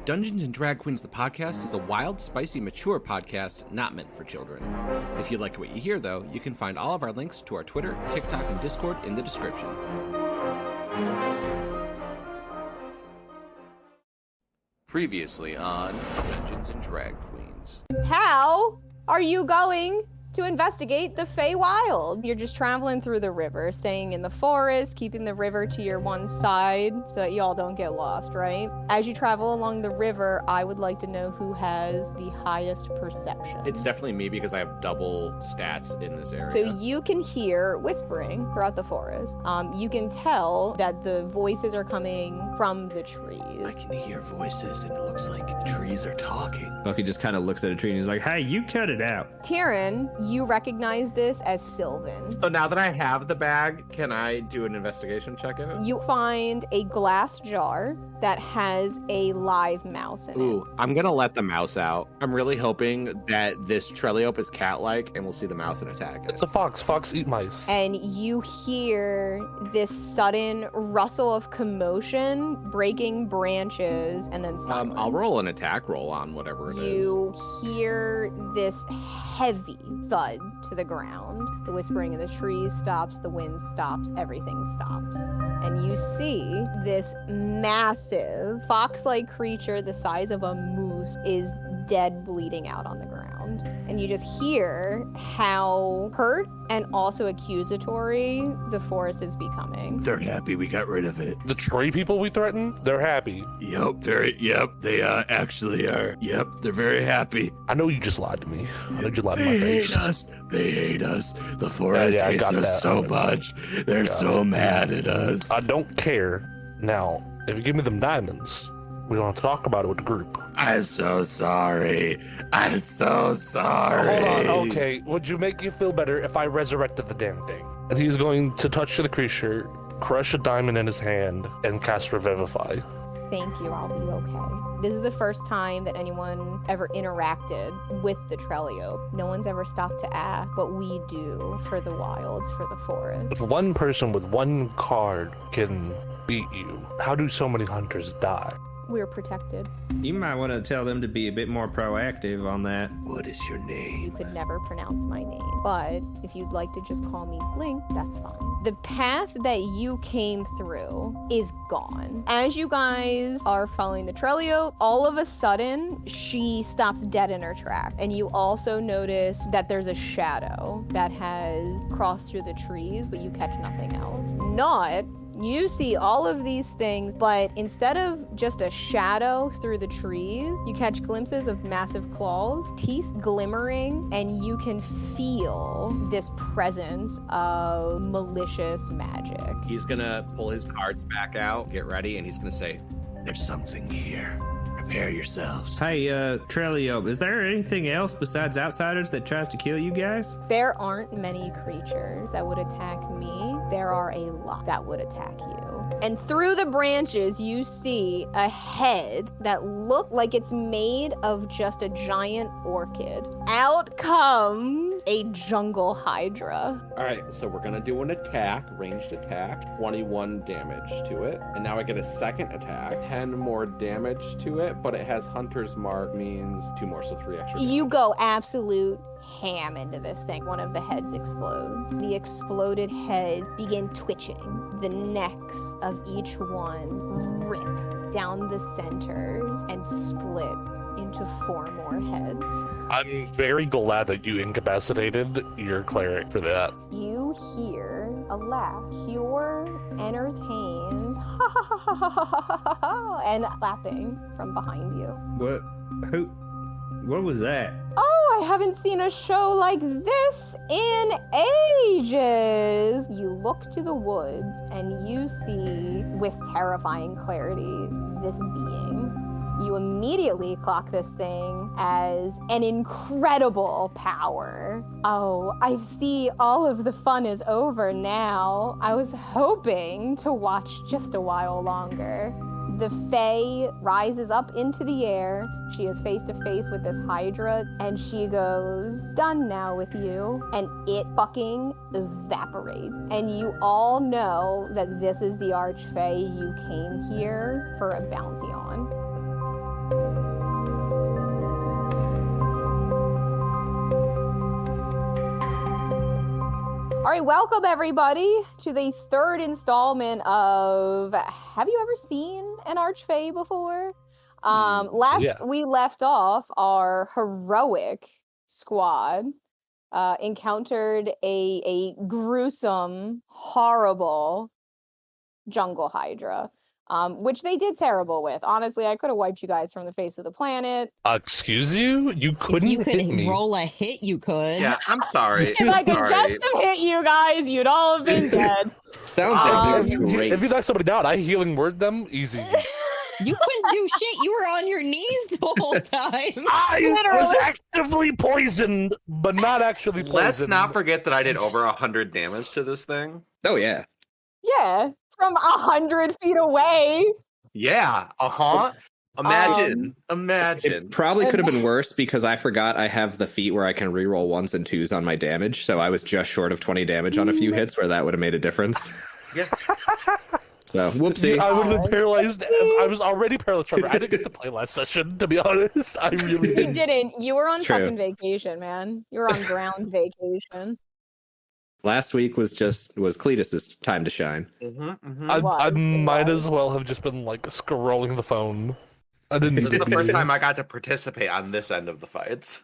Dungeons & Drag Queens, the podcast, is a wild, spicy, mature podcast not meant for children. If you like what you hear, though, you can find all of our links to our Twitter, TikTok, and Discord in the description. Previously on Dungeons & Drag Queens. How are you going to investigate the Fey Wild? You're just traveling through the river, staying in the forest, keeping the river to your one side so that y'all don't get lost, right? As you travel along the river, I would like to know who has the highest perception. It's definitely me because I have double stats in this area. So you can hear whispering throughout the forest. You can tell that the voices are coming from the trees. I can hear voices and it looks like the trees are talking. Bucky just kind of looks at a tree and he's like, hey, you cut it out. Terin, you recognize this as Sylvan. So now that I have the bag, can I do an investigation check in it? You find a glass jar that has a live mouse in it. Ooh, I'm gonna let the mouse out. I'm really hoping that this Trelliope is cat-like and we'll see the mouse and attack it. It's a fox. Fox eat mice. And you hear this sudden rustle of commotion, breaking branches, and then silence. I'll roll an attack roll on whatever it is. You hear this heavy thud to the ground. The whispering of the trees stops, the wind stops, everything stops. And you see this massive fox-like creature the size of a moose is dead, bleeding out on the ground. And you just hear how hurt and also accusatory the forest is becoming. They're happy we got rid of it. The tree people we threatened, they're happy. They actually are. Yep, they're very happy. I know you just lied to me. I know you lied to my They face. hate us. They hate us. The forest hates us so much. They're so mad at us. I don't care. Now, if you give me them diamonds, we want to talk about it with the group. I'm so sorry. I'm so sorry. Hold on, okay. Would you make you feel better if I resurrected the damn thing? And he's going to touch the creature, crush a diamond in his hand, and cast Revivify. Thank you, I'll be okay. This is the first time that anyone ever interacted with the Trelliope. No one's ever stopped to ask, but we do for the wilds, for the forest. If one person with one card can beat you, how do so many hunters die? We're protected. You might want to tell them to be a bit more proactive on that. What is your You name? could never pronounce my name, but if you'd like to just call me Blink, that's fine. The path that you came through is gone. As you guys are following the Trelliope, all of a sudden, she stops dead in her track. And you also notice that there's a shadow that has crossed through the trees, but you catch nothing else. Naught, you see all of these things, but instead of just a shadow through the trees, you catch glimpses of massive claws, teeth glimmering, and you can feel this presence of malicious magic. He's gonna pull his cards back out, get ready, and he's gonna say, There's something here. Prepare yourselves. Hey, Trelliope, is there anything else besides outsiders that tries to kill you guys? There aren't many creatures that would attack me. There are a lot that would attack you. And through the branches, you see a head that looked like it's made of just a giant orchid. Out comes a jungle hydra. all right, so we're gonna do an attack, ranged attack, 21 damage to it. And now I get a second attack, 10 more damage to it, but it has Hunter's Mark, means 2 more, so 3 extra damage. You go absolute ham into this thing. One of the heads explodes. The exploded head begin twitching. The necks of each one rip down the centers and split into 4 more heads. I'm very glad that you incapacitated your cleric for that. You hear a laugh, pure, entertained, and clapping from behind you. What? Who? What was that? Oh, I haven't seen a show like this in ages! You look to the woods and you see, with terrifying clarity, this being. You immediately clock this thing as an incredible power. Oh, I see all of the fun is over now. I was hoping to watch just a while longer. The Fae rises up into the air. She is face to face with this Hydra, and she goes, "Done now with you." And it fucking evaporates. And you all know that this is the Archfey you came here for a bounty on. All right, welcome everybody to the third installment of Have You Ever Seen an Archfey before? We left off our heroic squad encountered a gruesome, horrible jungle hydra, which they did terrible with. Honestly, I could have wiped you guys from the face of the planet. Excuse you? You couldn't If you could hit me. roll a hit, you could. Yeah, I'm sorry. If I could just have hit you guys, you'd all have been dead. Sounds like If you knock somebody down, I healing word them easy. You couldn't do shit. You were on your knees the whole time. I was actively poisoned, but not actually poisoned. Let's not forget that I did over 100 damage to this thing. Oh yeah. Yeah, from 100 feet away. Yeah, Imagine. It probably could have been worse because I forgot I have the feat where I can reroll 1s and 2s on my damage, so I was just short of 20 damage on a few hits where that would have made a difference. Yeah. So, whoopsie. I would have been paralyzed. I was already paralyzed, Trevor. I didn't get to play last session, to be honest. I really didn't. You didn't. You were on True. fucking vacation, man. You were on ground vacation. Last week was Cletus's time to shine. I might as well have just been like scrolling the phone. I didn't. This is the first time I got to participate on this end of the fights.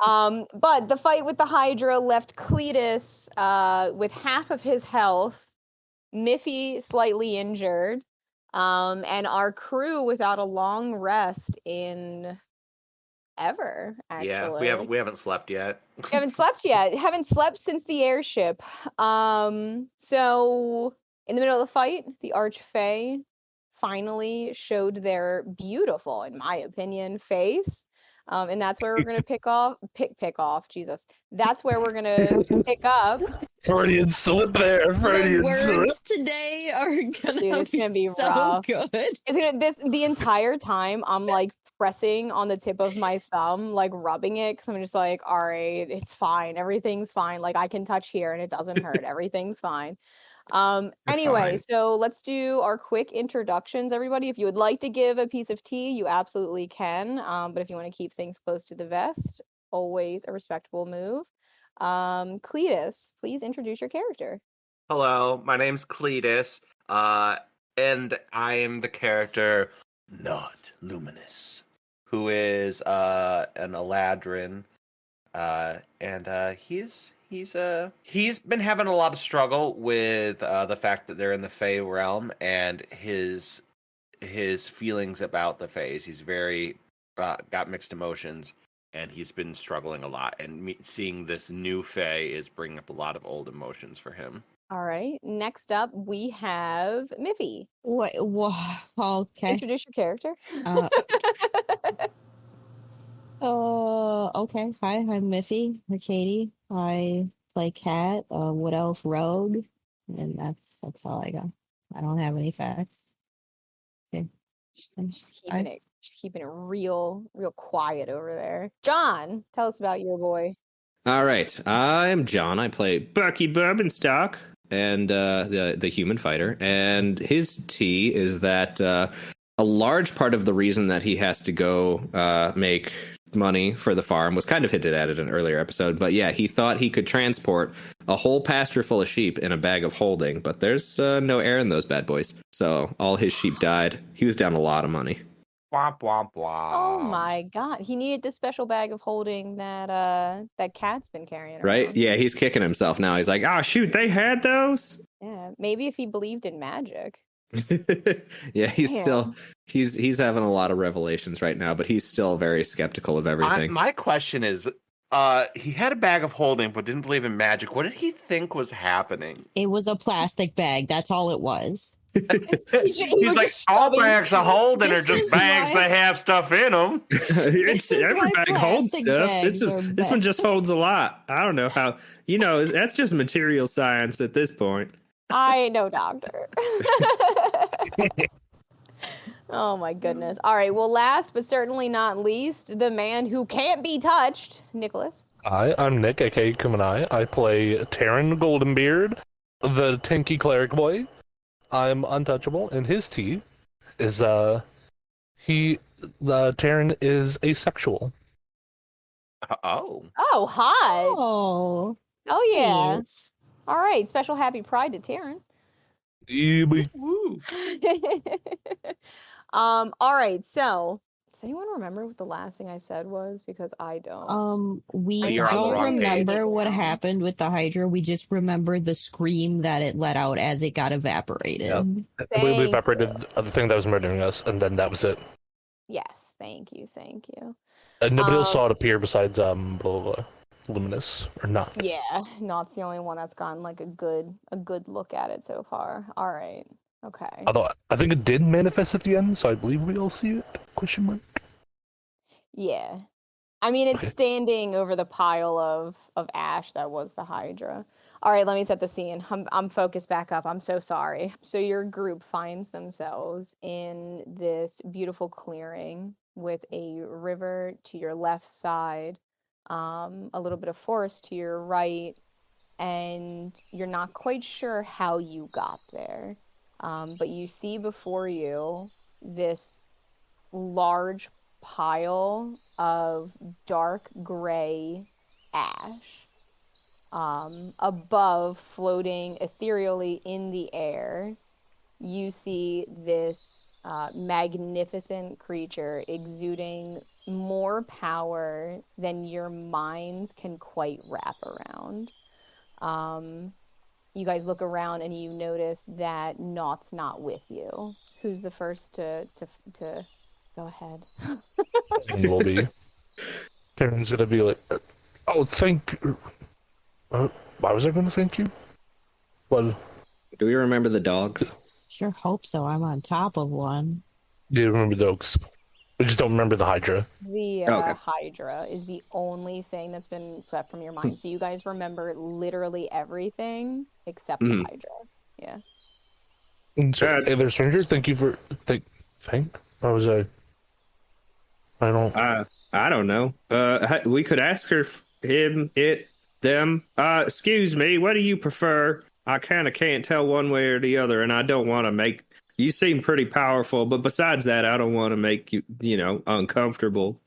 But the fight with the Hydra left Cletus with half of his health, Miffy slightly injured, and our crew without a long rest in ever. Actually, yeah, we haven't slept yet. Haven't slept since the airship. So in the middle of the fight, the Archfey finally showed their beautiful, in my opinion, face. And that's where we're gonna pick off. Jesus, that's where we're gonna pick up. Freudian slip there. Freudian slip. Words today are gonna be so rough. good. It's gonna the entire time I'm like pressing on the tip of my thumb, like rubbing it, because I'm just like, all right, it's fine, everything's fine. Like I can touch here and it doesn't hurt. Everything's fine. Anyway, so let's do our quick introductions, everybody. If you would like to give a piece of tea, you absolutely can. But if you want to keep things close to the vest, always a respectable move. Cletus, please introduce your character. Hello, my name's Cletus, and I am the character Naught Luminous, who is an Eladrin, and he's been having a lot of struggle with the fact that they're in the FEY realm and his feelings about the Feys. He's very got mixed emotions, and he's been struggling a lot. And seeing this new Fey is bringing up a lot of old emotions for him. All right. Next up, we have Miffy. What? Okay. Introduce your character. Okay. Hi, I'm Miffy or Katie. I play Cat, Wood Elf Rogue, and that's all I got. I don't have any facts. Okay. Just keeping it real quiet over there. John, tell us about your boy. All right, I'm John. I play Bucky Bourbonstock, and the human fighter. And his tea is that a large part of the reason that he has to go make money for the farm was kind of hinted at in an earlier episode, but yeah, he thought he could transport a whole pasture full of sheep in a bag of holding, but there's no air in those bad boys, so all his sheep died. He was down a lot of money. Womp womp womp. Oh my god, he needed the special bag of holding that Cat's been carrying around. Right? Yeah, he's kicking himself now. He's like, oh shoot, they had those? Yeah, maybe if he believed in magic. Yeah, he's having a lot of revelations right now, but he's still very skeptical of everything. My question is, he had a bag of holding but didn't believe in magic. What did he think was happening? It was a plastic bag. That's all it was. He's like, all bags of holding are just bags that have stuff in them. Every bag holds stuff. This one just holds a lot. I don't know how. That's just material science at this point. I know, doctor. Oh my goodness. All right. Well, last but certainly not least, the man who can't be touched, Nicholas. Hi, I'm Nick, aka Kumanai. I play Terin Goldenbeard, the tanky cleric boy. I'm untouchable, and his tea is Terin is asexual. Oh. Oh, hot. Oh, Oh, yeah. nice. All right. Special happy pride to Terin. Yeah, boy. Woo. All right. So, does anyone remember what the last thing I said was? Because I don't. We I'm You're on the don't wrong page. remember what now. happened with the Hydra. We just remember the scream that it let out as it got evaporated. Yeah. We Thank evaporated you. the thing that was murdering us, and then that was it. Yes. Thank you. Thank you. And nobody else saw it appear besides blah, blah, blah, Luminous or not. Yeah. Naught's the only one that's gotten like a good look at it so far. All right. Okay. Although I think it did manifest at the end, so I believe we all see it. Question mark. Yeah. I mean, it's Okay. standing over the pile of ash that was the Hydra. All right, let me set the scene. I'm focused back up. I'm so sorry. So your group finds themselves in this beautiful clearing with a river to your left side, a little bit of forest to your right, and you're not quite sure how you got there. But you see before you this large pile of dark gray ash. Above, floating ethereally in the air, you see this magnificent creature exuding more power than your minds can quite wrap around. You guys look around and you notice that Naught's not with you. Who's the first to go ahead? And will be. Terin's gonna be like, "Oh, thank you." Why was I gonna thank you? Well, Do we remember the dogs? Sure hope so. I'm on top of one. do you remember those? We just don't remember the Hydra. The Okay. Hydra is the only thing that's been swept from your mind. So you guys remember literally everything except the Hydra. Yeah. And so, hey there, stranger. Thank you for thank. What was I? I don't. I don't know. We could ask her, him, it, them. Excuse me. What do you prefer? I kind of can't tell one way or the other, and I don't want to make. You seem pretty powerful, but besides that, I don't want to make you, uncomfortable.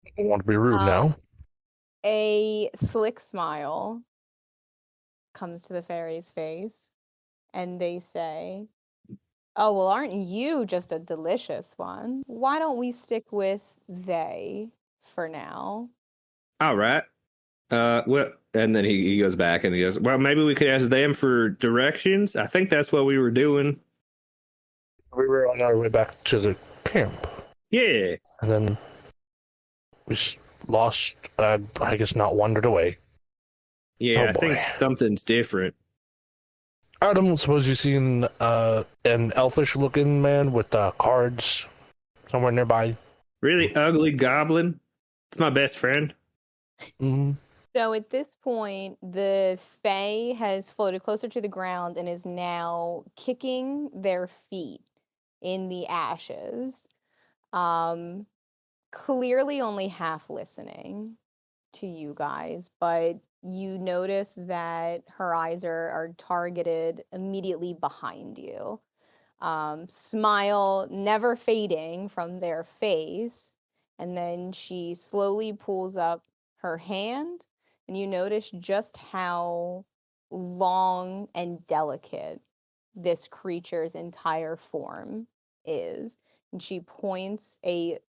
I don't want to be rude now. A slick smile comes to the fairy's face, and they say, "Oh, well, aren't you just a delicious one? Why don't we stick with they for now?" All right. Well, and then he goes back and he goes, well, maybe we could ask them for directions. I think that's what we were doing. We were on our way back to the camp, Yeah. and then we lost. I guess not wandered away. Yeah, Oh, I think boy. something's different. I don't suppose you've seen an elfish-looking man with cards somewhere nearby. Really ugly goblin. It's my best friend. Mm. So at this point, the Fae has floated closer to the ground and is now kicking their feet in the ashes. Clearly only half listening to you guys, but you notice that her eyes are targeted immediately behind you. Smile never fading from their face, and then she slowly pulls up her hand, and you notice just how long and delicate this creature's entire form is. And she points a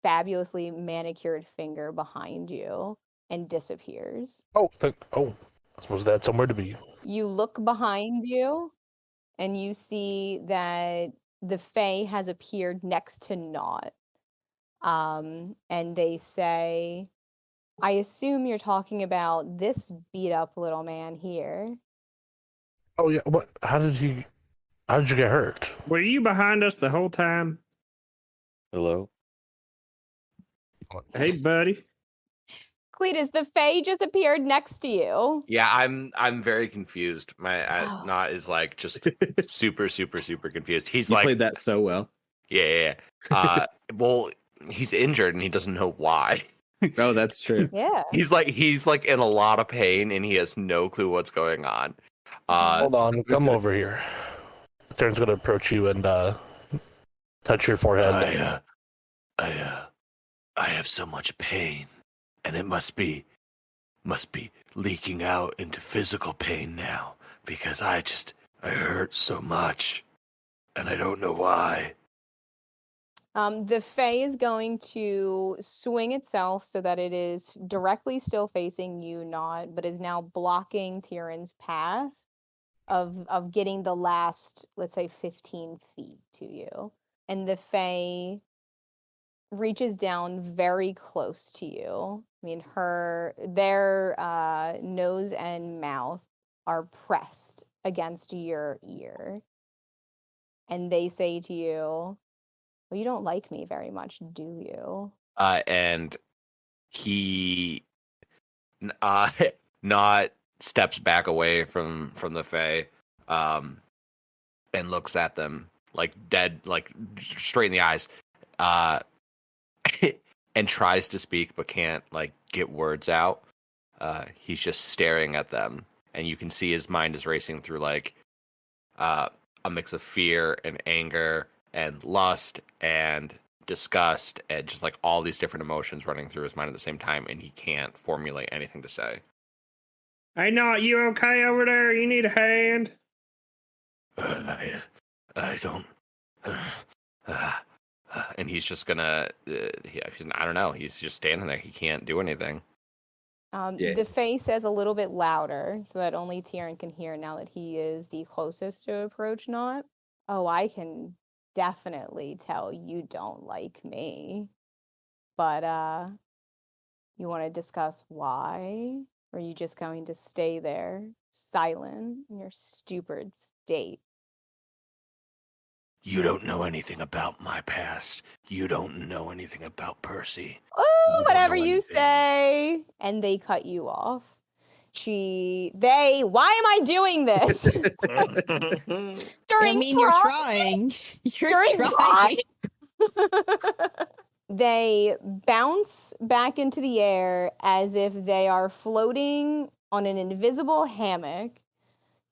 fabulously manicured finger behind you and disappears. Oh, I suppose that's somewhere to be. You look behind you and you see that the Fae has appeared next to Naught. And they say, "I assume you're talking about this beat up little man here." Oh yeah. What? How did you get hurt? Were you behind us the whole time? Hello. Hey, buddy. Cletus, the Fae just appeared next to you. Yeah, I'm very confused. My Not is like just super confused. He's You like, played that so well. yeah. Well, he's injured and he doesn't know why. Oh, that's true. Yeah. He's like in a lot of pain and he has no clue what's going on. Hold on, come over here. Terin's gonna approach you and touch your forehead. I have so much pain, and it must be leaking out into physical pain now, because I hurt so much, and I don't know why. The Fae is going to swing itself so that it is directly still facing you, Naught, but is now blocking Tieran's path of getting the last, let's say, 15 feet to you. And the Fae reaches down very close to you. I mean, their nose and mouth are pressed against your ear. And they say to you, well, you don't like me very much, do you? And he not steps back away from the Fae, and looks at them like dead, like straight in the eyes, and tries to speak but can't like get words out. He's just staring at them, and you can see his mind is racing through like a mix of fear and anger and lust and disgust and just like all these different emotions running through his mind at the same time, and he can't formulate anything to say. Hey, Naught, you okay over there? You need a hand? I don't. And he's just gonna, I don't know, he's just standing there. He can't do anything. Yeah. The Fae says a little bit louder so that only Terin can hear now that he is the closest to approach Naught. Oh, I can definitely tell you don't like me. But, you want to discuss why? Or are you just going to stay there, silent, in your stupid state? You don't know anything about my past. You don't know anything about Percy. Oh, whatever know you anything. say. And they cut you off. Why am I doing this? I mean, you're trying. You're During trying. They bounce back into the air as if they are floating on an invisible hammock,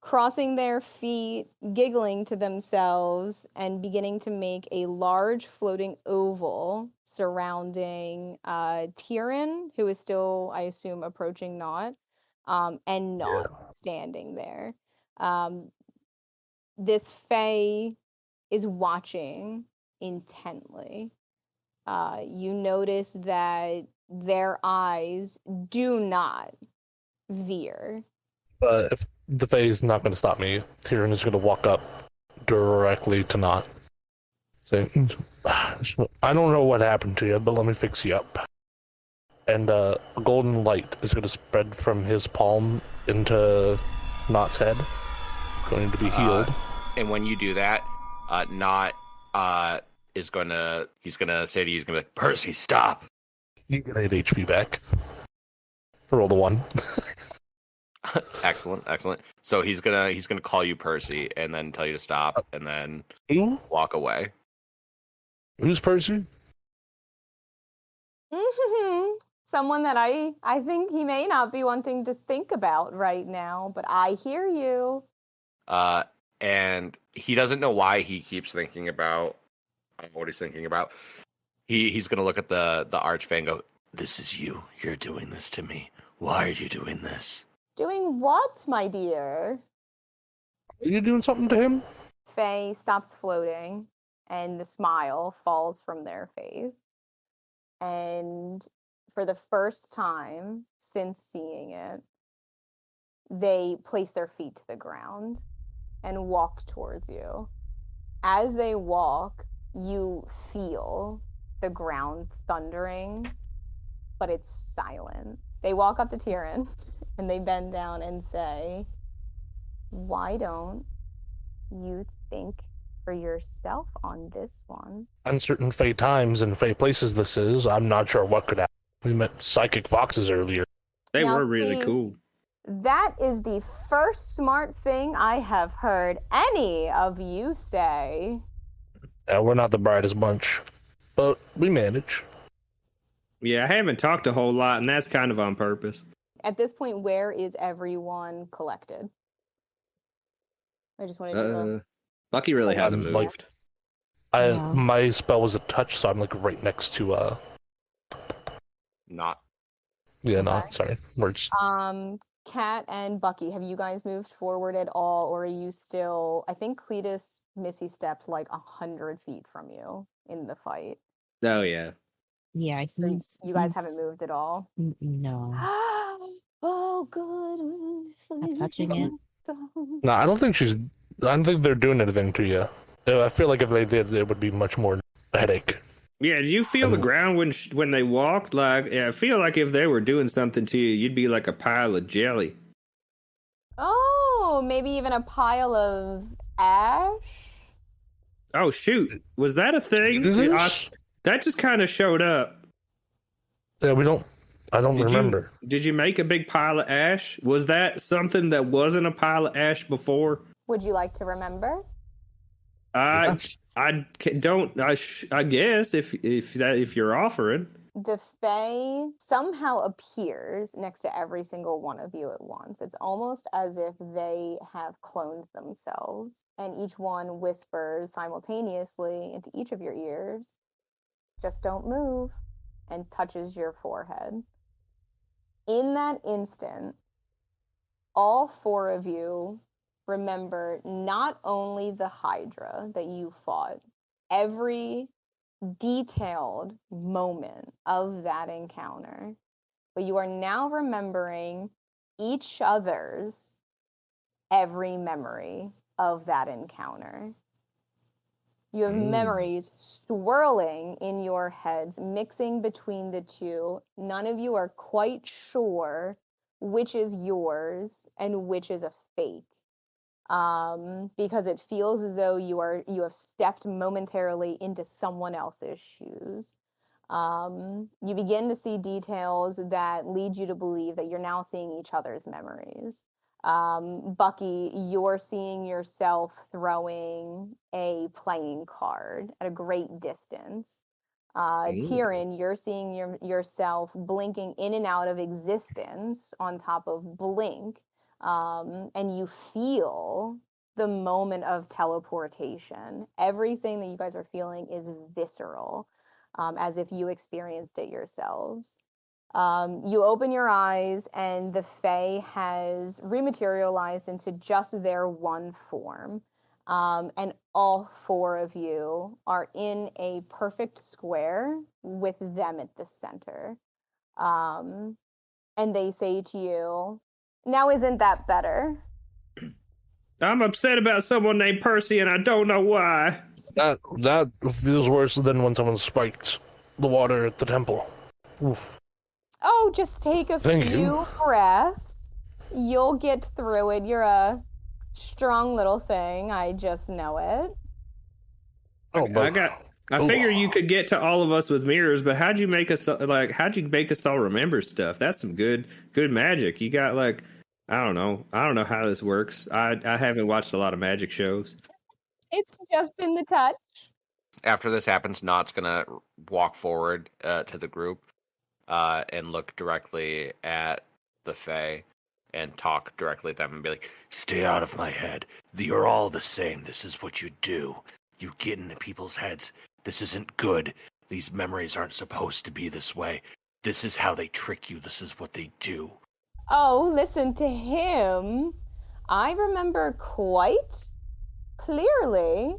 crossing their feet, giggling to themselves, and beginning to make a large floating oval surrounding Terin, who is still, I assume, approaching Naught, and Naught standing there. This Fae is watching intently. You notice that their eyes do not veer. But if the Fae is not going to stop me, Terin is going to walk up directly to Naught. Say, I don't know what happened to you, but let me fix you up. And a golden light is going to spread from his palm into Naught's head. It's going to be healed. And when you do that, Naught he's gonna say to you, he's gonna be like, Percy, stop. You get 8 HP back. Roll the 1. Excellent. So he's gonna call you Percy and then tell you to stop and then walk away. Who's Percy? Someone that I think he may not be wanting to think about right now, but I hear you. And he doesn't know why he keeps thinking about what he's thinking about. He's gonna look at the Archfey and go, This is you. You're doing this to me. Why are you doing this? Doing what, my dear? Are you doing something to him? Faye stops floating, and the smile falls from their face. And for the first time since seeing it, they place their feet to the ground and walk towards you. As they walk, you feel the ground thundering, but it's silent. They walk up to Terin and they bend down and say, why don't you think for yourself on this one? Uncertain Fey times and Fey places this is. I'm not sure what could happen. We met psychic foxes earlier. They Now, were really see, cool. That is the first smart thing I have heard any of you say. We're not the brightest bunch, but we manage. Yeah, I haven't talked a whole lot, and that's kind of on purpose. At this point, where is everyone collected? I just want to do Bucky really I'm hasn't like- moved. Yeah. My spell was a touch, so I'm like right next to Not. yeah, Okay. no, sorry. Words. Kat and Bucky, have you guys moved forward at all, or are you still? I think Cletus Missy stepped like 100 feet from you in the fight. Oh yeah. Yeah, So you guys haven't moved at all. No. Oh, good. Not touching it. No, I don't think they're doing anything to you. I feel like if they did, it would be much more headache. Yeah, did you feel the And- ground when they walked? Like, yeah, I feel like if they were doing something to you, you'd be like a pile of jelly. Oh, maybe even a pile of ash. Oh shoot, was that a thing? You do this? That just kind of showed up. Yeah, we don't. I don't remember. Did you make a big pile of ash? Was that something that wasn't a pile of ash before? Would you like to remember? I don't. I guess if you're offering. The Fae somehow appears next to every single one of you at once. It's almost as if they have cloned themselves, and each one whispers simultaneously into each of your ears, "Just don't move," and touches your forehead. In that instant, all four of you remember not only the Hydra that you fought, every detailed moment of that encounter, but you are now remembering each other's every memory of that encounter. You have memories swirling in your heads, mixing between the two. None of you are quite sure which is yours and which is a fake. Because it feels as though you have stepped momentarily into someone else's shoes. You begin to see details that lead you to believe that you're now seeing each other's memories. Bucky, you're seeing yourself throwing a playing card at a great distance. Terin, you're seeing yourself blinking in and out of existence on top of blink. And you feel the moment of teleportation. Everything that you guys are feeling is visceral, as if you experienced it yourselves. You open your eyes, and the Fae has rematerialized into just their one form. And all four of you are in a perfect square with them at the center. And they say to you, "Now isn't that better?" I'm upset about someone named Percy, and I don't know why. That feels worse than when someone spiked the water at the temple. Oof. Oh, just take a Thank few you. breaths. You'll get through it. You're a strong little thing. I just know it. Oh, I figure you could get to all of us with mirrors, but how'd you make us all remember stuff? That's some good magic. You got like, I don't know how this works. I haven't watched a lot of magic shows. It's just in the touch. After this happens, Naught's gonna walk forward to the group and look directly at the Fae and talk directly at them and be like, Stay out of my head. You're all the same. This is what you do. You get into people's heads. This isn't good. These memories aren't supposed to be this way. This is how they trick you. This is what they do. Oh, listen to him. I remember quite clearly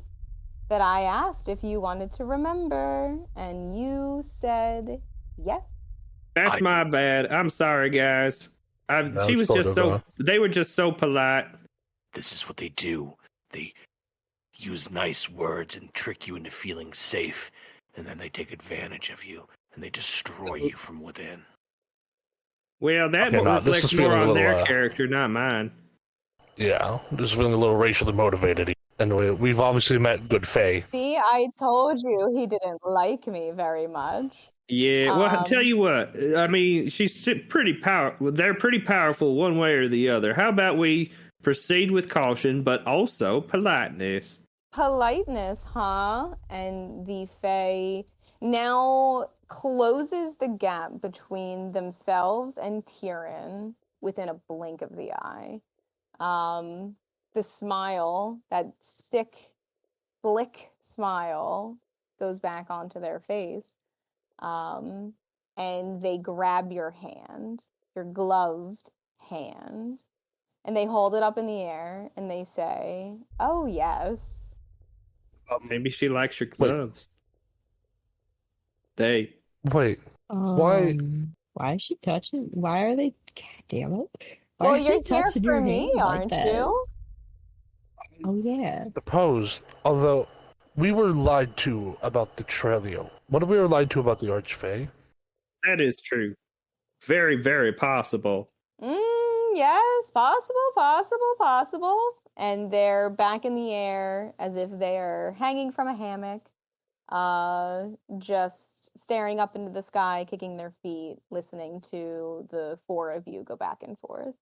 that I asked if you wanted to remember, and you said yes. That's my bad. I'm sorry, guys. They were just so polite. This is what they do. They use nice words and trick you into feeling safe, and then they take advantage of you, and they destroy you from within. Well, that reflects more on their character, not mine. Yeah, just feeling a little racially motivated. And we've obviously met good Fae. See, I told you he didn't like me very much. Yeah, well, I'll tell you what. I mean, she's pretty powerful. They're pretty powerful one way or the other. How about we proceed with caution, but also politeness? Politeness, huh? And the Fae now closes the gap between themselves and Terin within a blink of the eye. The smile, that sick, slick smile goes back onto their face. And they grab your hand, your gloved hand, and they hold it up in the air and they say, "Oh, yes." Maybe she likes your gloves. Wait, Why Why- Why is she touching? Why are they? God damn it! Why Well, are you're they here touching for your me, hand like aren't that? you? Oh yeah. suppose, although we were lied to about the Trelio. What if we were lied to about the Archfey? That is true. Very, very possible. Yes, possible. And they're back in the air as if they're hanging from a hammock, just staring up into the sky, kicking their feet, listening to the four of you go back and forth.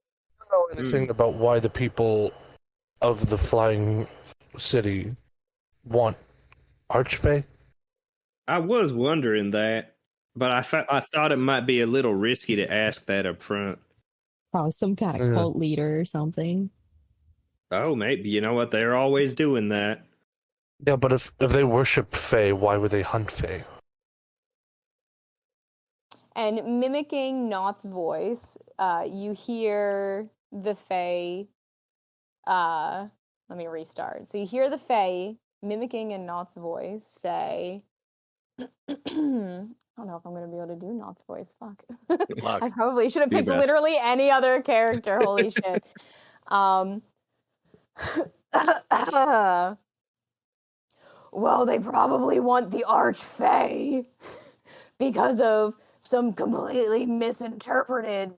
I don't know anything about why the people of the Flying City want Archfey. I was wondering that, but I thought it might be a little risky to ask that up front. Probably some kind of cult leader or something. Oh, maybe. You know what? They're always doing that. Yeah, but if they worship Fey, why would they hunt Fey? And mimicking Naught's voice, you hear the Fae. Let me restart. So you hear the Fae mimicking in Naught's voice say, I don't know if I'm going to be able to do Naught's voice. Fuck. luck. I probably should have Do picked best. literally any other character. Holy shit. Well, they probably want the Archfey because of some completely misinterpreted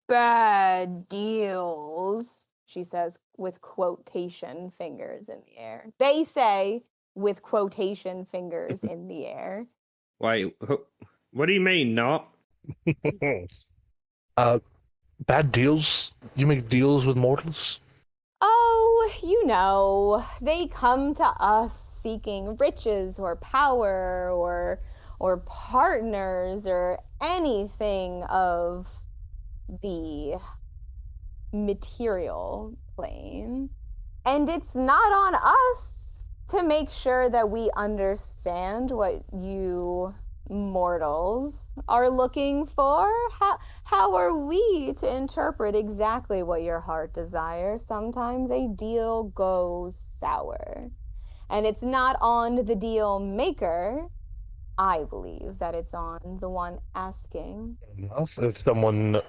bad deals, she says with quotation fingers in the air. They say with quotation fingers in the air. Wait, what do you mean, not? Bad deals? You make deals with mortals? Oh, you know, they come to us seeking riches or power or partners or anything of the material plane. And it's not on us to make sure that we understand what you mortals are looking for. How are we to interpret exactly what your heart desires? Sometimes a deal goes sour. And it's not on the deal maker. I believe that it's on the one asking. Enough. If someone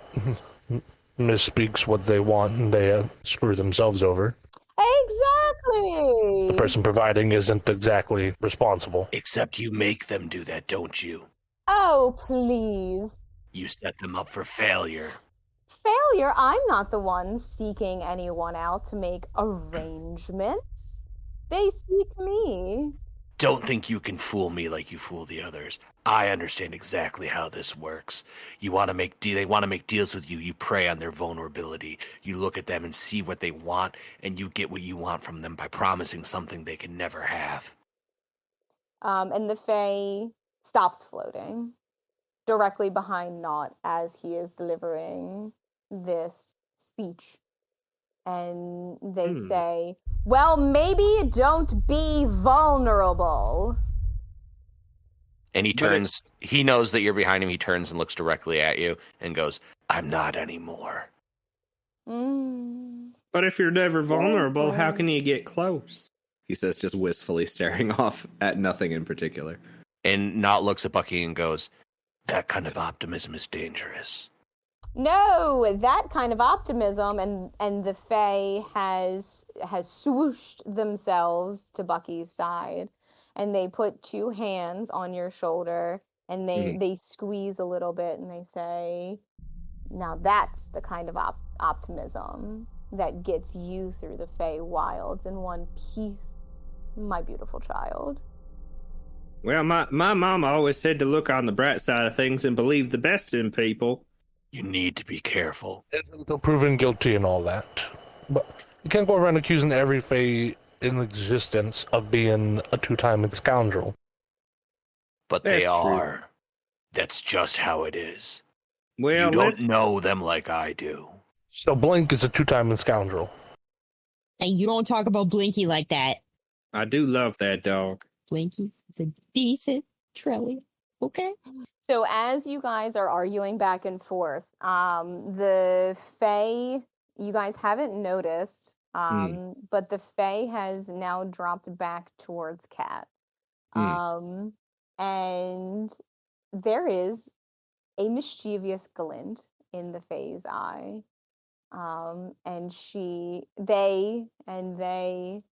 misspeaks what they want and they screw themselves over, Exactly. the person providing isn't exactly responsible. Except you make them do that, don't you? Oh, please. You set them up for failure. Failure? I'm not the one seeking anyone out to make arrangements. They seek me. Don't think you can fool me like you fool the others. I understand exactly how this works. They want to make deals with you. You prey on their vulnerability. You look at them and see what they want, and you get what you want from them by promising something they can never have. And the Fae stops floating directly behind Naught as he is delivering this speech. And they say, well, maybe don't be vulnerable. And he turns, he knows that you're behind him. He turns and looks directly at you and goes, I'm not anymore. But if you're never vulnerable, how can you get close? He says, just wistfully staring off at nothing in particular. And Naught looks at Bucky and goes, That kind of optimism is dangerous. No, that kind of optimism, and the Fae has swooshed themselves to Bucky's side, and they put two hands on your shoulder, and they squeeze a little bit, and they say, now that's the kind of optimism that gets you through the Fae wilds in one piece, my beautiful child. Well, my mom always said to look on the bright side of things and believe the best in people. You need to be careful. Until proven guilty and all that. But you can't go around accusing every Fae in existence of being a two-timing scoundrel. But That's they true. are. That's just how it is. Well, You don't know them like I do. So Blink is a two-timing scoundrel. And you don't talk about Blinky like that. I do love that dog. Blinky. It's a decent Trellia. Okay. So as you guys are arguing back and forth, the Fae, you guys haven't noticed, but the Fae has now dropped back towards Cat. And there is a mischievous glint in the Fae's eye. And they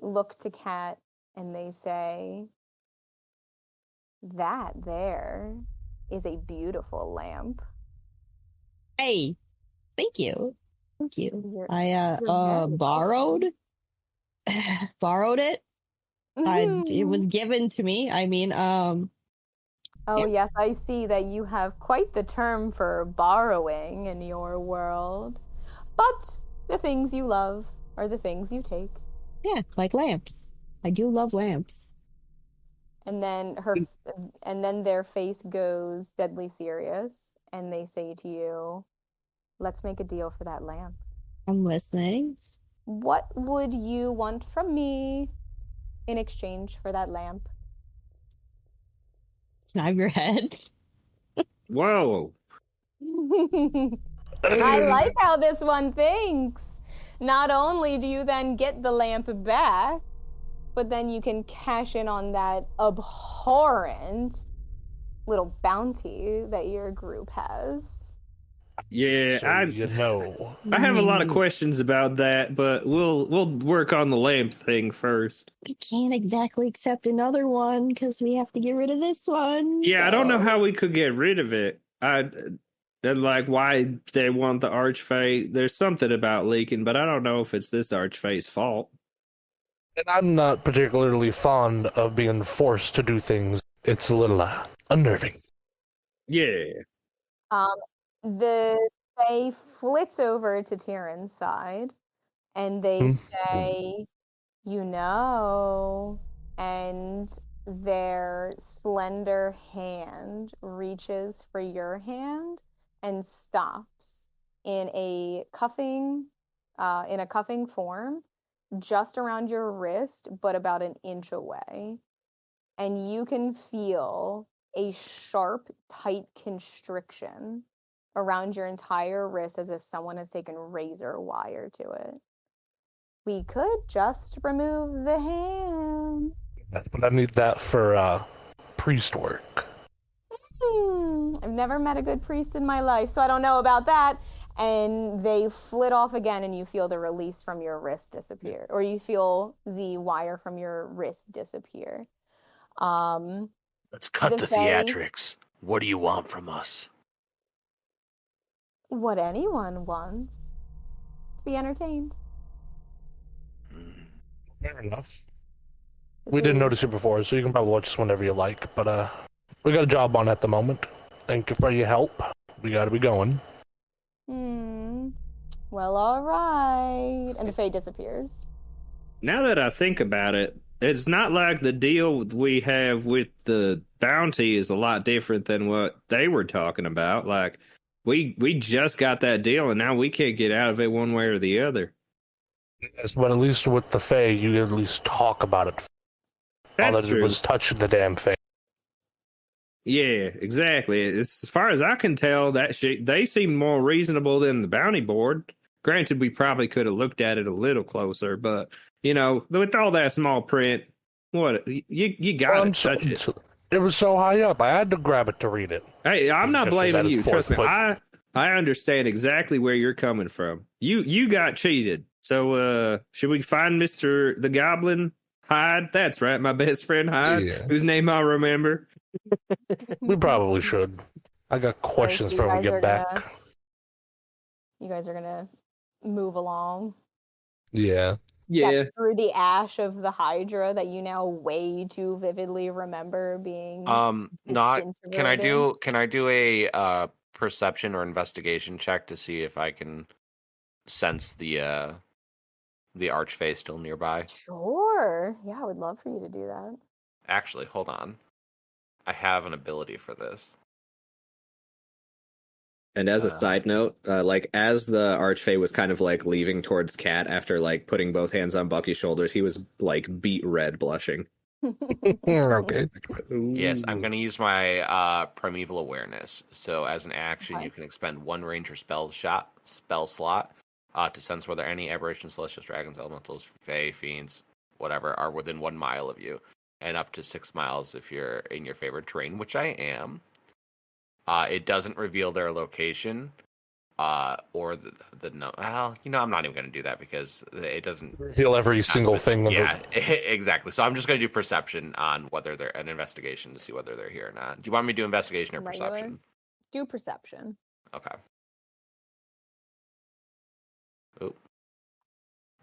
look to Cat and they say, that there is a beautiful lamp. Hey, thank you. Thank you. You're I very borrowed it. welcome. It was given to me. I mean, Oh, yeah. yes, I see that you have quite the term for borrowing in your world. But the things you love are the things you take. Yeah, like lamps. I do love lamps. And then their face goes deadly serious, and they say to you, let's make a deal for that lamp. I'm listening. What would you want from me in exchange for that lamp? Can I have your head? Whoa. I like how this one thinks. Not only do you then get the lamp back, but then you can cash in on that abhorrent little bounty that your group has. Yeah, So I have a lot of questions about that, but we'll work on the lamp thing first. We can't exactly accept another one because we have to get rid of this one. Yeah, so. I don't know how we could get rid of it. And like why they want the Archfey. There's something about leaking, but I don't know if it's this Archfey's fault. And I'm not particularly fond of being forced to do things. It's a little unnerving. Yeah. They flits over to Terin's side, and they say, you know, and their slender hand reaches for your hand and stops in a cuffing form just around your wrist, but about an inch away. And you can feel a sharp, tight constriction around your entire wrist as if someone has taken razor wire to it. We could just remove the hand. But I need that for priest work. I've never met a good priest in my life, so I don't know about that. And they flit off again, and you feel the release from your wrist disappear, or you feel the wire from your wrist disappear. Let's cut the theatrics. What do you want from us? What anyone wants. To be entertained. Fair enough. We didn't notice you before, so you can probably watch us whenever you like. But we got a job on at the moment. Thank you for your help. We gotta be going. Well, alright. And the Fae disappears. Now that I think about it, it's not like the deal we have with the bounty is a lot different than what they were talking about. Like, we just got that deal, and now we can't get out of it one way or the other. Yes, but at least with the Fae, you at least talk about it. That's all that true. It was touching the damn Fae. Yeah, exactly. As far as I can tell, they seem more reasonable than the bounty board. Granted, we probably could have looked at it a little closer, but you know, with all that small print, what you got to touch it. It was so high up, I had to grab it to read it. Hey, I'm not blaming you. Trust me, foot. I understand exactly where you're coming from. You got cheated. So should we find Mr. the Goblin Hyde? That's right, my best friend Hyde, whose name I remember. We probably should. I got questions for when we get back. You guys are gonna move along. Yeah. Through the ash of the Hydra that you now way too vividly remember being. Not. Can I do a perception or investigation check to see if I can sense the Archfey still nearby? Sure. Yeah, I would love for you to do that. Actually, hold on. I have an ability for this. And as a side note, like as the Archfey was kind of like leaving towards Cat after like putting both hands on Bucky's shoulders, he was like beet red, blushing. Okay. Yes, I'm going to use my primeval awareness. So as an action, Okay. you can expend one ranger spell slot to sense whether any aberrations, celestials, dragons, elementals, fae, fiends, whatever, are within 1 mile of you, and up to 6 miles if you're in your favorite terrain, which I am. It doesn't reveal their location, or the no. Well, I'm not even going to do that because it doesn't Reveal every single thing. Yeah, exactly. So I'm just going to do perception on whether they're an investigation to see whether they're here or not. Do you want me to do investigation or Regular? perception? Do perception. Okay.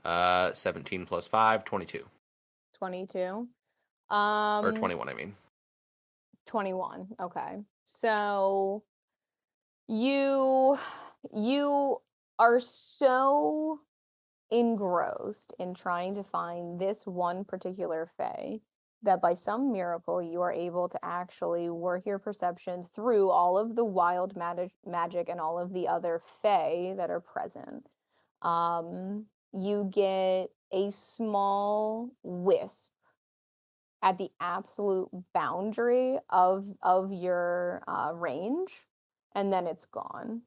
Oh. 17 plus 5, 22. 22. Or 21, I mean. 21. Okay. So you are so engrossed in trying to find this one particular fae that by some miracle you are able to actually work your perception through all of the wild magic and all of the other fae that are present. You get a small wisp at the absolute boundary of your range, and then it's gone.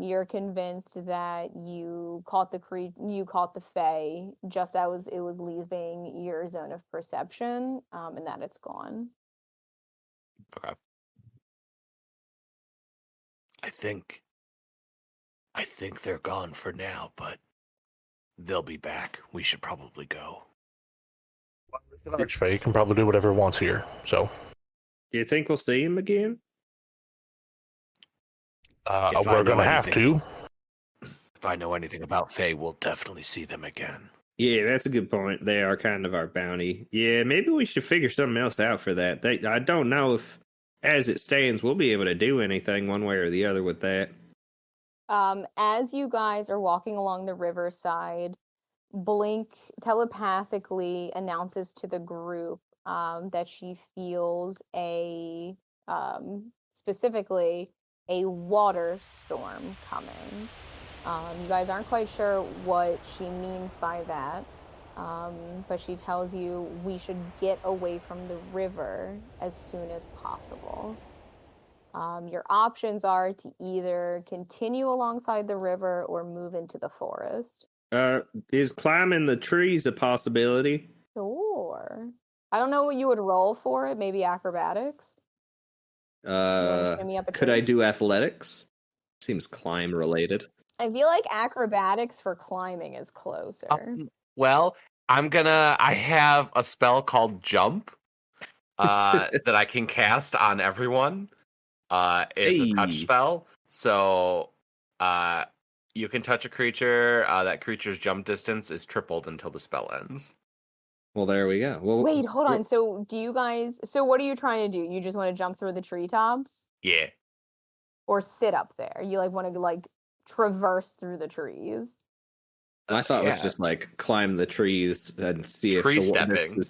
You're convinced that you caught the fae just as it was leaving your zone of perception, and that it's gone. Okay. I think they're gone for now, but they'll be back. We should probably go. Archfey can probably do whatever he wants here. So, Do you think we'll see him again? we're gonna have to. If I know anything about Faye, we'll definitely see them again. Yeah, that's a good point. They are kind of our bounty. Yeah, maybe we should figure something else out for that. I don't know if, as it stands, we'll be able to do anything one way or the other with that. As you guys are walking along the riverside, Blink telepathically announces to the group that she feels specifically a water storm coming. You guys aren't quite sure what she means by that, but she tells you we should get away from the river as soon as possible. Your options are to either continue alongside the river or move into the forest. Is climbing the trees a possibility? Sure. I don't know what you would roll for it. Maybe acrobatics. Could I do athletics? Seems climb related. I feel like acrobatics for climbing is closer. Well, I have a spell called Jump that I can cast on everyone. It's a touch spell. So you can touch a creature. That creature's jump distance is tripled until the spell ends. Well, there we go. Well, wait, hold on. So what are you trying to do? You just want to jump through the treetops? Yeah. Or sit up there? You want to traverse through the trees? I thought it was just climb the trees and see if tree stepping.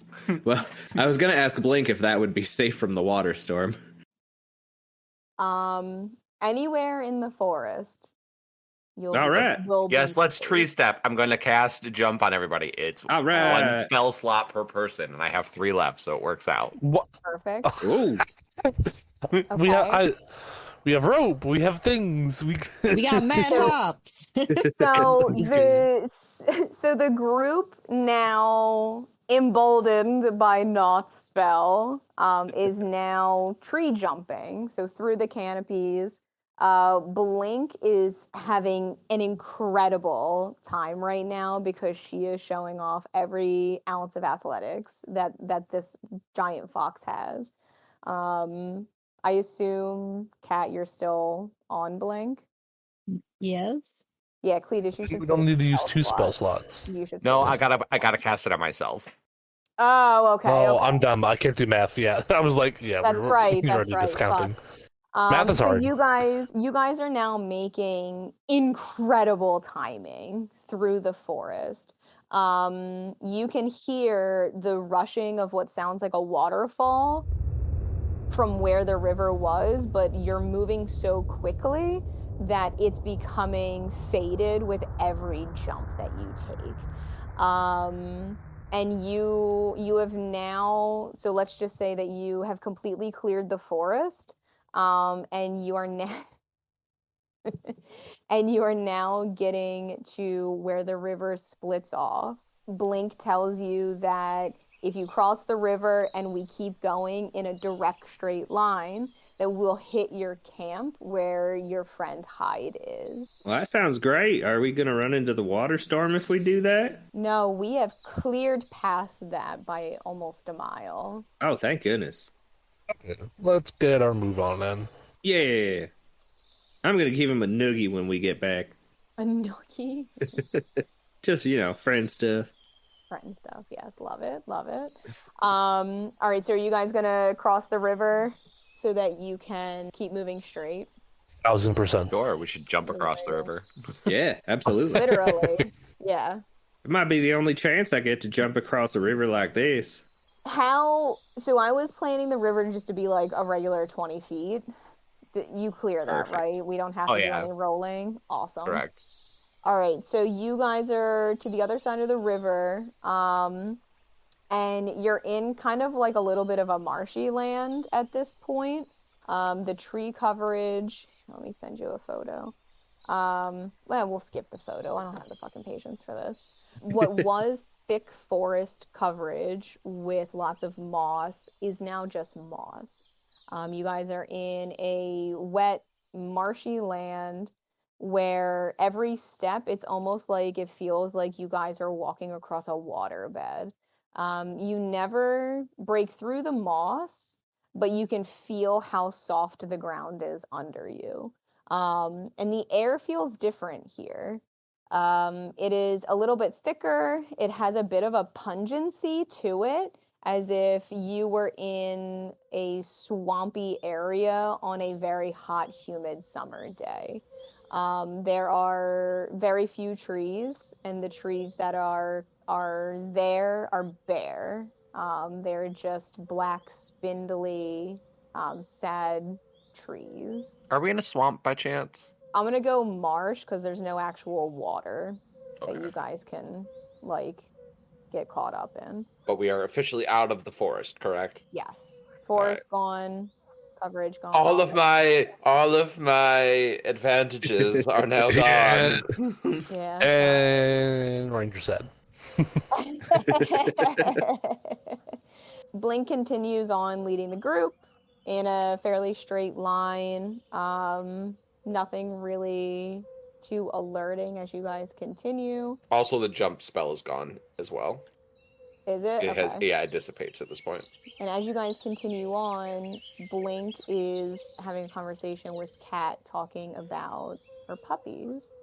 Well, I was gonna ask Blink if that would be safe from the water storm. Anywhere in the forest. Yes, let's tree step. I'm going to cast Jump on everybody. It's all right. One spell slot per person, and I have 3 left, so it works out. What? Perfect. Ooh. Okay. We have rope. We have things. We got mad hops. So the group, now emboldened by Naught's spell, is now tree jumping. So through the canopies. Blink is having an incredible time right now because she is showing off every ounce of athletics that this giant fox has. I assume, Kat, you're still on Blink? Yes. Yeah, Cletus, you should. We don't need to use 2 spell slots. You should. No, I gotta cast it on myself. Oh, okay. Oh, okay. I'm dumb. I can't do math. Yeah, I was like, yeah, that's right. That's already right. discounting. Math is hard. You guys are now making incredible timing through the forest. You can hear the rushing of what sounds like a waterfall from where the river was, but you're moving so quickly that it's becoming faded with every jump that you take. And you have now, so let's just say that you have completely cleared the forest, and you are now and you are now getting to where the river splits off. Blink tells you that if you cross the river and we keep going in a direct straight line, that we'll hit your camp where your friend Hyde is. Well, that sounds great. Are we going to run into the water storm if we do that? No, we have cleared past that by almost a mile. Oh, thank goodness. Okay, let's get our move on then. Yeah. I'm going to give him a noogie when we get back. A nookie? Just, friend stuff. Friend stuff, yes. Love it. All right, so are you guys going to cross the river so that you can keep moving straight? 1000%. Sure, we should jump across the river. Yeah, absolutely. Literally, yeah. It might be the only chance I get to jump across a river like this. So I was planning the river just to be like a regular 20 feet. You clear that, Perfect. right? We don't have to do any rolling. Awesome. Correct. All right, so you guys are to the other side of the river, and you're in kind of like a little bit of a marshy land at this point. The tree coverage, let me send you a photo. Well, we'll skip the photo. I don't have the fucking patience for this. What was thick forest coverage with lots of moss is now just moss. You guys are in a wet, marshy land where every step, it's almost like it feels like you guys are walking across a waterbed. You never break through the moss, but you can feel how soft the ground is under you. And the air feels different here. It is a little bit thicker. It has a bit of a pungency to it, as if you were in a swampy area on a very hot, humid summer day. There are very few trees, and the trees that are there are bare. They're just black, spindly, sad trees. Are we in a swamp by chance? I'm gonna go marsh because there's no actual water Okay. that you guys can get caught up in. But we are officially out of the forest, correct? Yes, forest gone, coverage gone. All of my advantages are now gone. Yeah. And Ranger said. Blink continues on leading the group in a fairly straight line. Nothing really too alerting as you guys continue. Also, the jump spell is gone as well. Is it? It dissipates at this point. And as you guys continue on, Blink is having a conversation with Kat, talking about her puppies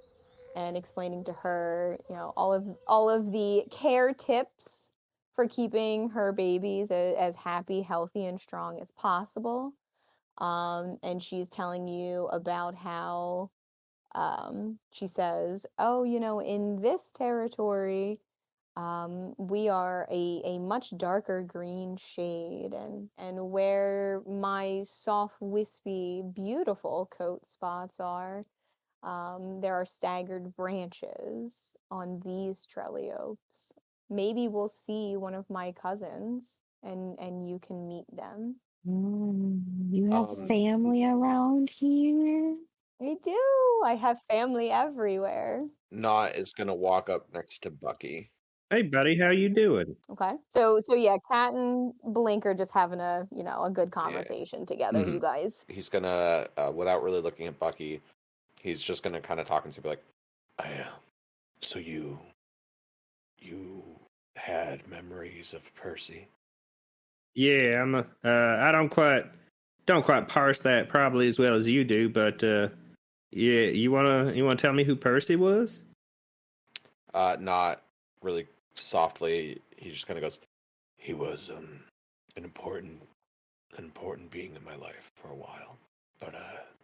and explaining to her, all of the care tips for keeping her babies as happy, healthy, and strong as possible. And she's telling you about how she says, in this territory, we are a much darker green shade, and where my soft, wispy, beautiful coat spots are, there are staggered branches on these trelliopes. Maybe we'll see one of my cousins, and you can meet them. You have family around here? I do. I have family everywhere. Naught is gonna walk up next to Bucky. Hey, buddy, how you doing? Okay. So yeah, Kat and Blink are just having a good conversation together, Mhm. you guys. He's gonna, without really looking at Bucky, he's just gonna kind of talk and be like, So you had memories of Percy? Yeah, I don't quite parse that probably as well as you do, but yeah, you wanna tell me who Percy was? Not really softly. He just kind of goes, He was an important being in my life for a while, but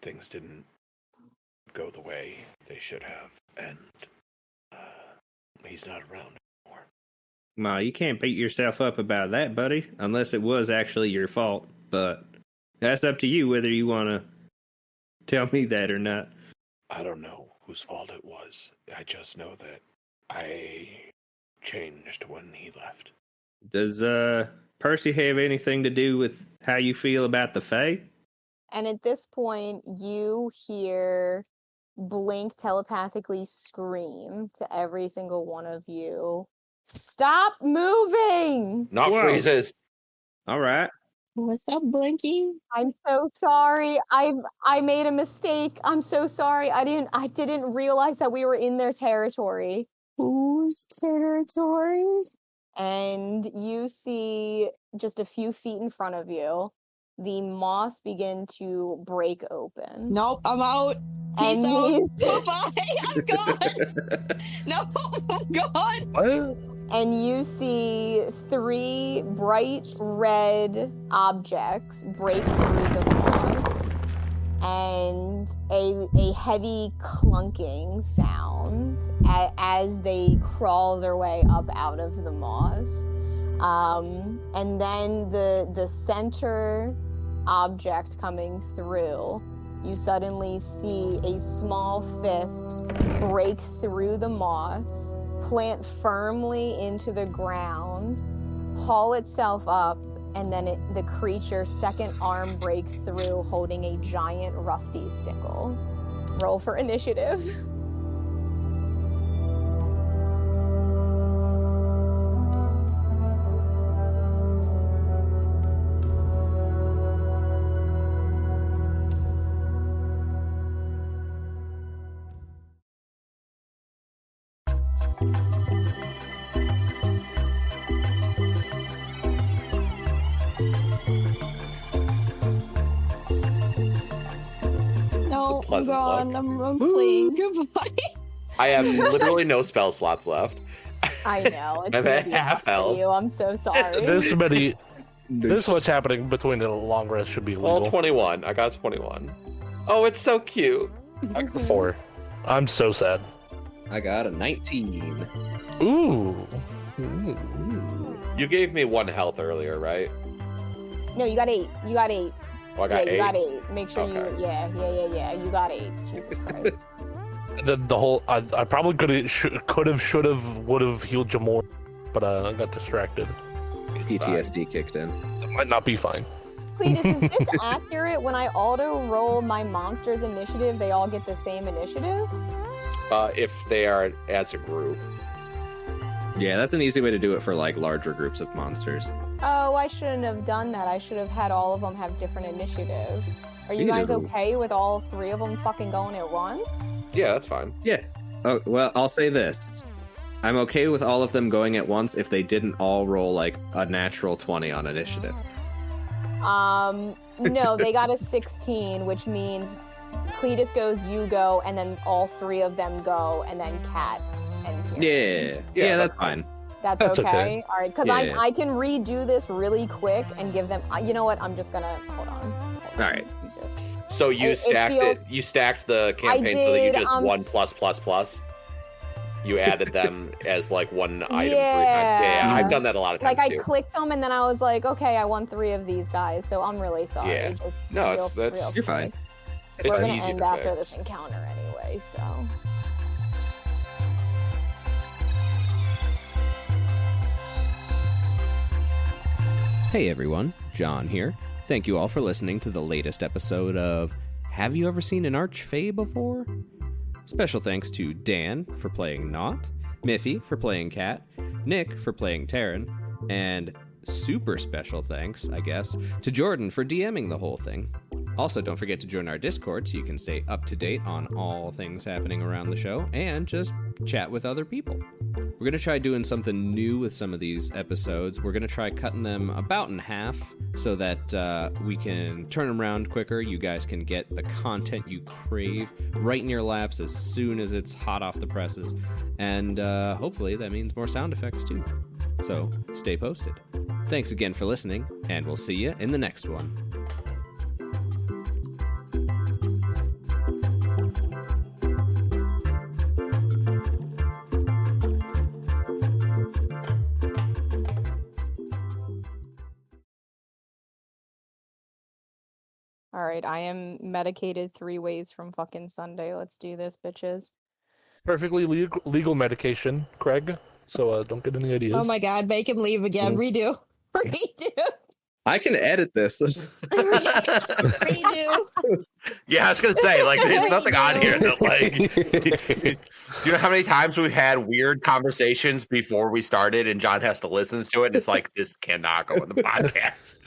things didn't go the way they should have, and he's not around anymore. Ma, you can't beat yourself up about that, buddy, unless it was actually your fault. But that's up to you whether you want to tell me that or not. I don't know whose fault it was. I just know that I changed when he left. Does Percy have anything to do with how you feel about the Fae? And at this point, you hear Blink telepathically scream to every single one of you, "Stop moving!" Not Whoa. freezes. All right. What's up, Blinky? I'm so sorry. I made a mistake. I'm so sorry. I didn't realize that we were in their territory. Whose territory? And you see just a few feet in front of you, the moss begin to break open. Nope, I'm out. And Peace out. he's- Bye-bye. I'm gone. No, I'm gone. What? And you see 3 bright red objects break through the moss, and a heavy clunking sound as they crawl their way up out of the moss. And then the center object coming through, you suddenly see a small fist break through the moss, plant firmly into the ground, haul itself up, and then the creature's second arm breaks through holding a giant rusty sickle. Roll for initiative. No, I'm pleasant gone. look. I'm playing. Goodbye. I have literally no spell slots left. I know. It's I'm gonna at be half rough for health. you. I'm so sorry. This much happening between the long rest should be Well, legal. 21. I got 21. Oh, it's so cute. I got 4. I'm so sad. I got a 19. Ooh. You gave me 1 health earlier, right? No, you got 8. You got 8. Oh, I got yeah, 8. you got 8. Make sure Okay. you. Yeah. You got 8. Jesus Christ. The whole I probably could have, should have, would have healed you more, but I got distracted. It's PTSD kicked in. That might not be fine. Cletus, is this accurate? When I auto roll my monster's initiative, they all get the same initiative? If they are as a group. Yeah, that's an easy way to do it for like larger groups of monsters. Oh, I shouldn't have done that. I should have had all of them have different initiative. Are you guys Ew. okay with all 3 of them fucking going at once? Yeah, that's fine. Yeah. Oh, well, I'll say this. I'm okay with all of them going at once if they didn't all roll like a natural 20 on initiative. No, they got a 16, which means Cletus goes, you go, and then all 3 of them go, and then Cat and Terin. Yeah, that's fine. That's That's okay? okay. All right, because Yeah. I can redo this really quick and give them... You know what? I'm just gonna... Hold on. All right. Just... So you It stacked feels- it. You stacked the campaign so that you did, just 1 plus. You added them as like 1 item 3 times. Yeah. Yeah, I've done that a lot of times Like, I too. clicked them, and then I was like, okay, I won 3 of these guys, so I'm really sorry. Yeah. Just No, real- that's- real You're fine. quick. It's We're gonna easy end to after fix. this encounter anyway, so... Hey everyone, John here. Thank you all for listening to the latest episode of Have You Ever Seen an Archfey Before? Special thanks to Dan for playing Naught, Miffy for playing Cat, Nick for playing Terin, and super special thanks, I guess, to Jordan for DMing the whole thing. Also, don't forget to join our Discord so you can stay up to date on all things happening around the show and just chat with other people. We're going to try doing something new with some of these episodes. We're going to try cutting them about in half so that we can turn them around quicker. You guys can get the content you crave right in your laps as soon as it's hot off the presses. And hopefully that means more sound effects too. So stay posted. Thanks again for listening, and we'll see you in the next one. All right, I am medicated 3 ways from fucking Sunday. Let's do this, bitches. Perfectly legal medication, Craig. So don't get any ideas. Oh my god, make him leave again. Redo. Redo. I can edit this. Redo. Yeah, I was gonna say, like, there's nothing on here that, like, you know how many times we've had weird conversations before we started, and John has to listen to it, and it's like, this cannot go in the podcast.